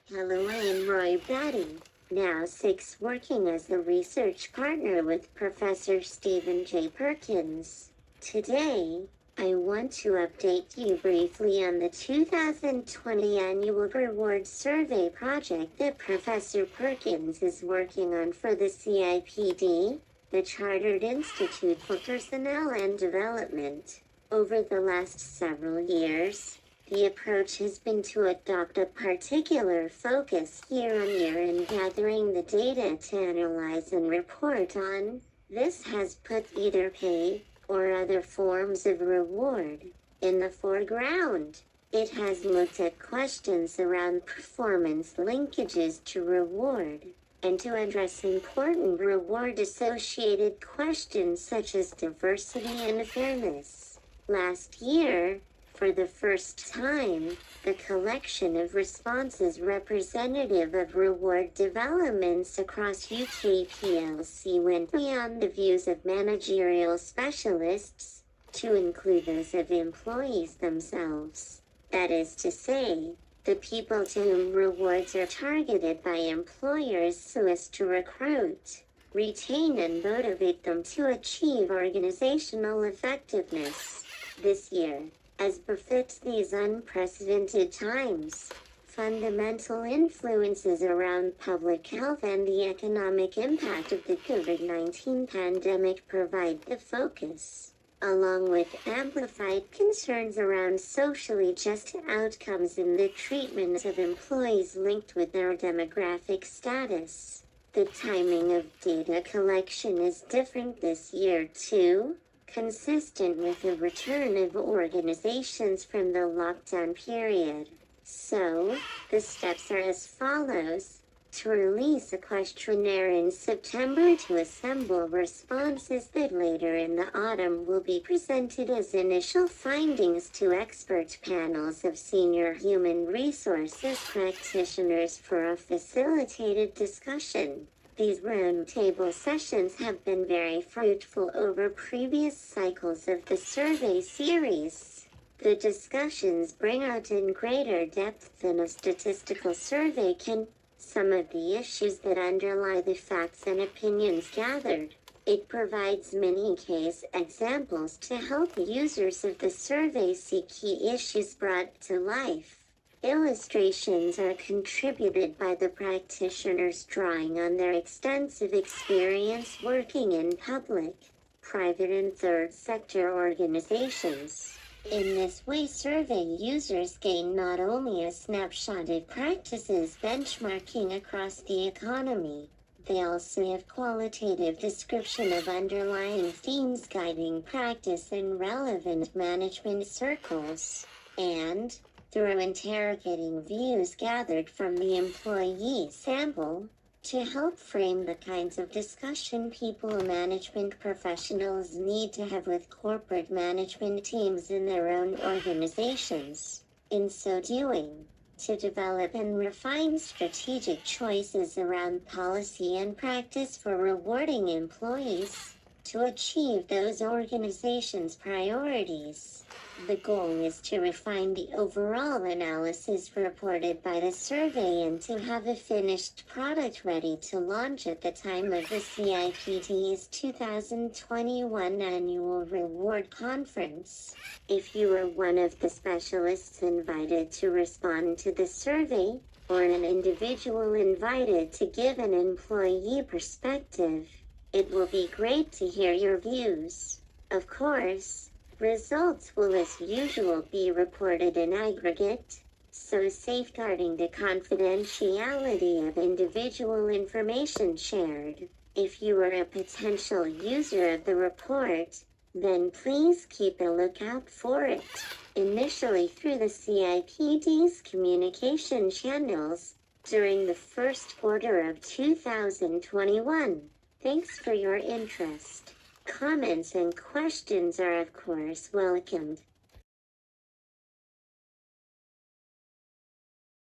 Hello, I am Roy Batty, now 6 working as a research partner with Professor Stephen J. Perkins. Today, I want to update you briefly on the 2020 Annual Reward Survey project that Professor Perkins is working on for the CIPD, the Chartered Institute for Personnel and Development. Over the last several years, the approach has been to adopt a particular focus year-on-year in gathering the data to analyze and report on. This has put either pay or other forms of reward in the foreground. It has looked at questions around performance linkages to reward, and to address important reward-associated questions such as diversity and fairness. Last year, for the first time, the collection of responses representative of reward developments across UK plc went beyond the views of managerial specialists to include those of employees themselves. That is to say, the people to whom rewards are targeted by employers so as to recruit, retain and motivate them to achieve organizational effectiveness. This year, as befits these unprecedented times, fundamental influences around public health and the economic impact of the COVID-19 pandemic provide the focus, along with amplified concerns around socially just outcomes in the treatment of employees linked with their demographic status. The timing of data collection is different this year too, consistent with the return of organizations from the lockdown period. So, the steps are as follows: to release a questionnaire in September to assemble responses that later in the autumn will be presented as initial findings to expert panels of senior human resources practitioners for a facilitated discussion. These roundtable sessions have been very fruitful over previous cycles of the survey series. The discussions bring out in greater depth than a statistical survey can some of the issues that underlie the facts and opinions gathered. It provides many case examples to help users of the survey see key issues brought to life. Illustrations are contributed by the practitioners drawing on their extensive experience working in public, private and third sector organizations. In this way, survey users gain not only a snapshot of practices benchmarking across the economy, they also have qualitative description of underlying themes guiding practice in relevant management circles, and, through interrogating views gathered from the employee sample, to help frame the kinds of discussion people management professionals need to have with corporate management teams in their own organizations. In so doing, to develop and refine strategic choices around policy and practice for rewarding employees to achieve those organizations' priorities. The goal is to refine the overall analysis reported by the survey and to have a finished product ready to launch at the time of the CIPD's 2021 Annual Reward Conference. If you are one of the specialists invited to respond to the survey, or an individual invited to give an employee perspective, it will be great to hear your views. Of course, results will as usual be reported in aggregate, so safeguarding the confidentiality of individual information shared. If you are a potential user of the report, then please keep a lookout for it, initially through the CIPD's communication channels, during the first quarter of 2021. Thanks for your interest. Comments and questions are of course welcomed.